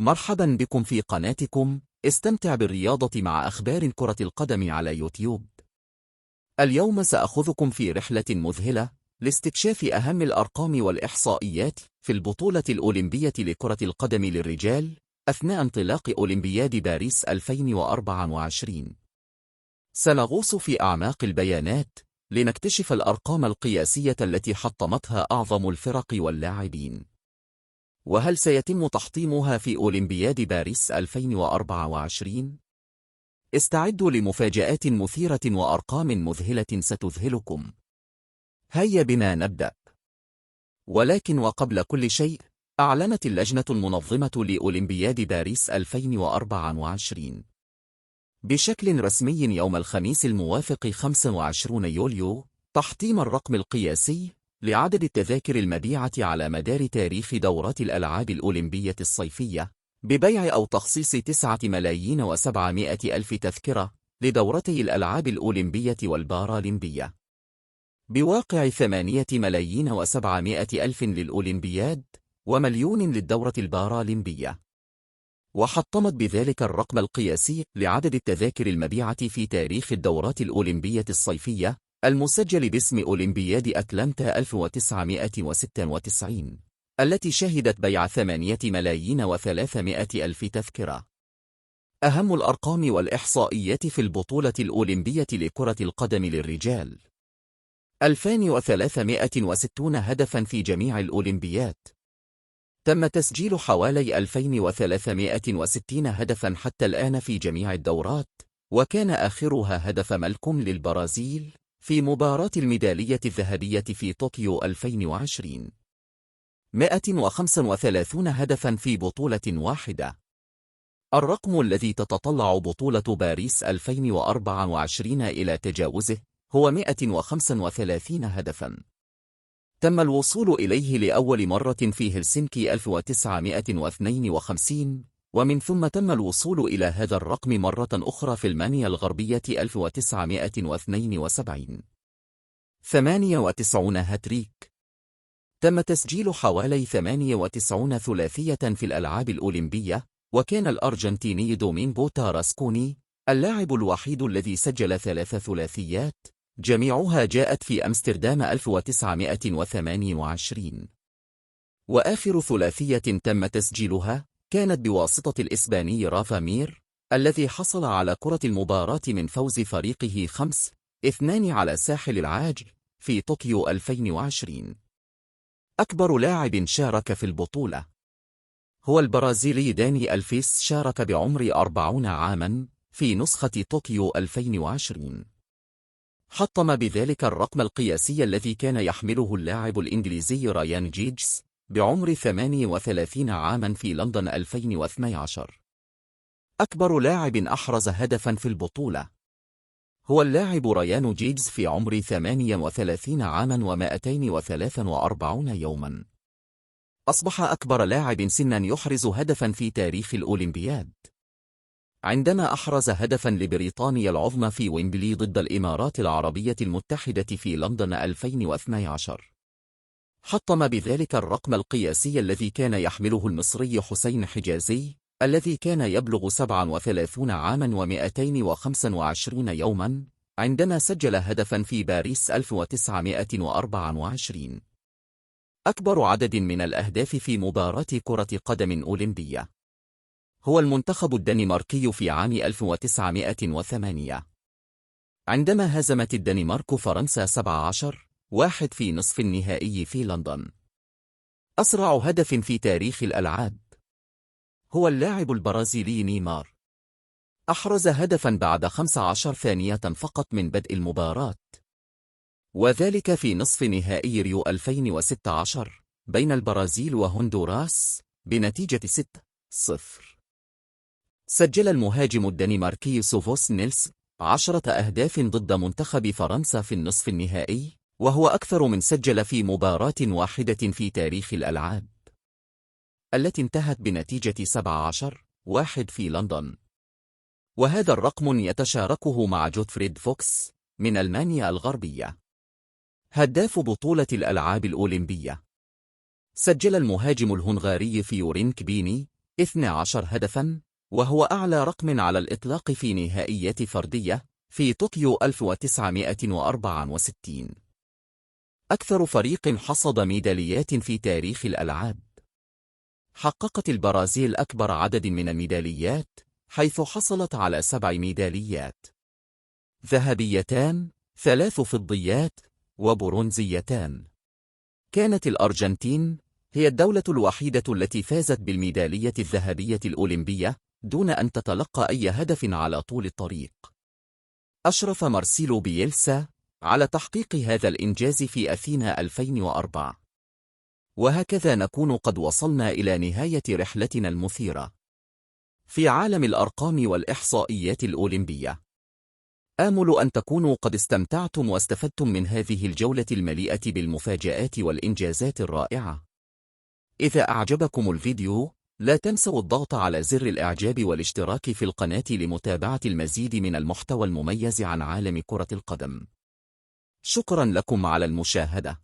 مرحبا بكم في قناتكم. استمتع بالرياضة مع أخبار كرة القدم على يوتيوب. اليوم سأخذكم في رحلة مذهلة لاستكشاف أهم الأرقام والإحصائيات في البطولة الأولمبية لكرة القدم للرجال أثناء انطلاق أولمبياد باريس 2024. سنغوص في أعماق البيانات لنكتشف الأرقام القياسية التي حطمتها أعظم الفرق واللاعبين. وهل سيتم تحطيمها في أولمبياد باريس 2024؟ استعدوا لمفاجآت مثيرة وأرقام مذهلة ستذهلكم. هيا بنا نبدأ. ولكن وقبل كل شيء، أعلنت اللجنة المنظمة لأولمبياد باريس 2024 بشكل رسمي يوم الخميس الموافق 25 يوليو تحطيم الرقم القياسي لعدد التذاكر المبيعة على مدار تاريخ دورات الألعاب الأولمبية الصيفية ببيع أو تخصيص 9,700,000 تذكرة لدورتي الألعاب الأولمبية والبارالمبية، بواقع 8,700,000 للأولمبياد و1,000,000 للدورة البارالمبية. وحطمت بذلك الرقم القياسي لعدد التذاكر المبيعة في تاريخ الدورات الأولمبية الصيفية المسجل باسم أولمبياد أتلانتا 1996، التي شهدت بيع 8,300,000 تذكرة. أهم الأرقام والإحصائيات في البطولة الأولمبية لكرة القدم للرجال: 2,360 هدفاً في جميع الأولمبيات. تم تسجيل حوالي 2,360 هدفاً حتى الآن في جميع الدورات، وكان آخرها هدف مالكوم للبرازيل في مباراة الميدالية الذهبية في طوكيو 2020. 135 هدفاً في بطولة واحدة. الرقم الذي تتطلع بطولة باريس 2024 إلى تجاوزه هو 135 هدفاً. تم الوصول إليه لأول مرة في هلسنكي 1952، ومن ثم تم الوصول إلى هذا الرقم مرة أخرى في المانيا الغربية 1972. 98 هاتريك. تم تسجيل حوالي 98 ثلاثية في الألعاب الأولمبية، وكان الأرجنتيني دومينغو تاراسكوني اللاعب الوحيد الذي سجل 3 ثلاثيات، جميعها جاءت في أمستردام 1928. وآخر ثلاثية تم تسجيلها كانت بواسطة الإسباني رافا مير، الذي حصل على كرة المباراة من فوز فريقه 5-2 على ساحل العاج في طوكيو 2020. أكبر لاعب شارك في البطولة هو البرازيلي داني ألفيس، شارك بعمر 40 عاماً في نسخة طوكيو 2020. حطم بذلك الرقم القياسي الذي كان يحمله اللاعب الإنجليزي رايان جيجز بعمر 38 عاماً في لندن 2012. أكبر لاعب أحرز هدفاً في البطولة هو اللاعب رايان جيجز في عمر 38 عاماً و243 يوماً. أصبح أكبر لاعب سناً يحرز هدفاً في تاريخ الأولمبياد، عندما أحرز هدفاً لبريطانيا العظمى في ويمبلي ضد الإمارات العربية المتحدة في لندن 2012. حطم بذلك الرقم القياسي الذي كان يحمله المصري حسين حجازي، الذي كان يبلغ 37 عاماً و225 يوماً عندما سجل هدفاً في باريس 1924. أكبر عدد من الأهداف في مباراة كرة قدم أولمبية هو المنتخب الدنماركي في عام 1908، عندما هزمت الدنمارك فرنسا 17-1 في نصف النهائي في لندن. أسرع هدف في تاريخ الألعاب هو اللاعب البرازيلي نيمار، أحرز هدفاً بعد 15 ثانية فقط من بدء المباراة، وذلك في نصف نهائي ريو 2016 بين البرازيل وهندوراس بنتيجة 6-0. سجل المهاجم الدنماركي سوفوس نيلس 10 أهداف ضد منتخب فرنسا في النصف النهائي، وهو أكثر من سجل في مباراة واحدة في تاريخ الألعاب، التي انتهت بنتيجة 17-1 في لندن. وهذا الرقم يتشاركه مع جوتفريد فوكس من ألمانيا الغربية، هداف بطولة الألعاب الأولمبية. سجل المهاجم الهنغاري فيورين كبيني 12 هدفاً، وهو أعلى رقم على الإطلاق في نهائيات فردية في طوكيو 1964. أكثر فريق حصد ميداليات في تاريخ الألعاب. حققت البرازيل أكبر عدد من الميداليات، حيث حصلت على 7 ميداليات ذهبيتان، 3 فضيات، وبرونزيتان. كانت الأرجنتين هي الدولة الوحيدة التي فازت بالميدالية الذهبية الأولمبية دون أن تتلقى أي هدف على طول الطريق. أشرف مارسيلو بييلسا على تحقيق هذا الإنجاز في أثينا 2004. وهكذا نكون قد وصلنا إلى نهاية رحلتنا المثيرة في عالم الأرقام والإحصائيات الأولمبية. آمل أن تكونوا قد استمتعتم واستفدتم من هذه الجولة المليئة بالمفاجآت والإنجازات الرائعة. إذا أعجبكم الفيديو، لا تنسوا الضغط على زر الإعجاب والاشتراك في القناة لمتابعة المزيد من المحتوى المميز عن عالم كرة القدم. شكرا لكم على المشاهدة.